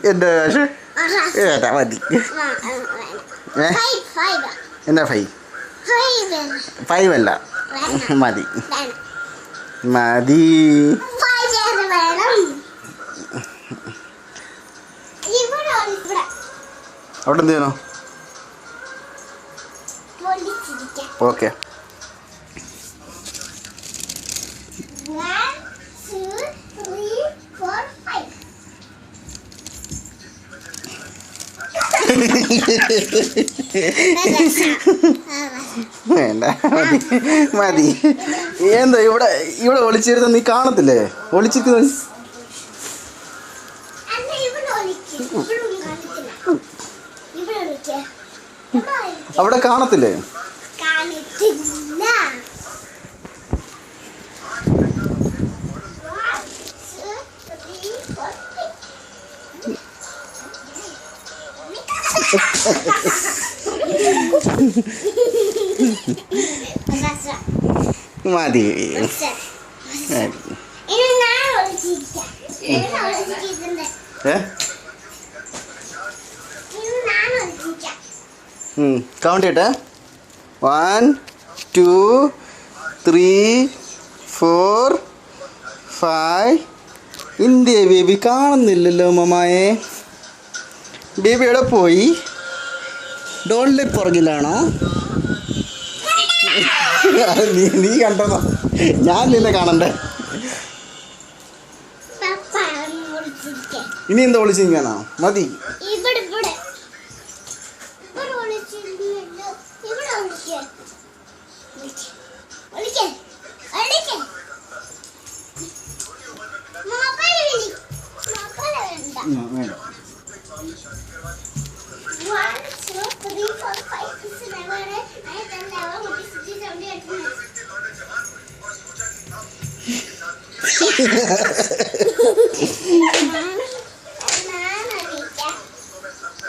എന്താ കാശ് ഏതാ മതി എന്നാ 5 അല്ല മതി മതി അവിടെ എന്ത് ചെയ്യണോ ഓക്കെ വേണ്ട മതി മതി എന്താ ഇവിടെ ഇവിടെ ഒളിച്ചിരുന്ന നീ കാണത്തില്ലേ ഒളിച്ചിരിക്കുന്ന അവിടെ കാണത്തില്ലേ മതി കൗണ്ട് ചെയ്യട്ടെ 1 2 3 4 5 ഇന്ത്യ ബേബി കാണുന്നില്ലല്ലോ മമ്മായെ ബേബി എവിടെ പോയി ഡോളിലെ പുറകിലാണോ നീ കണ്ടോ ഞാൻ നിന്നെ കാണണ്ടേ ഇനി എന്താ വിളിച്ചിരിക്കാനോ മതി വേണ്ട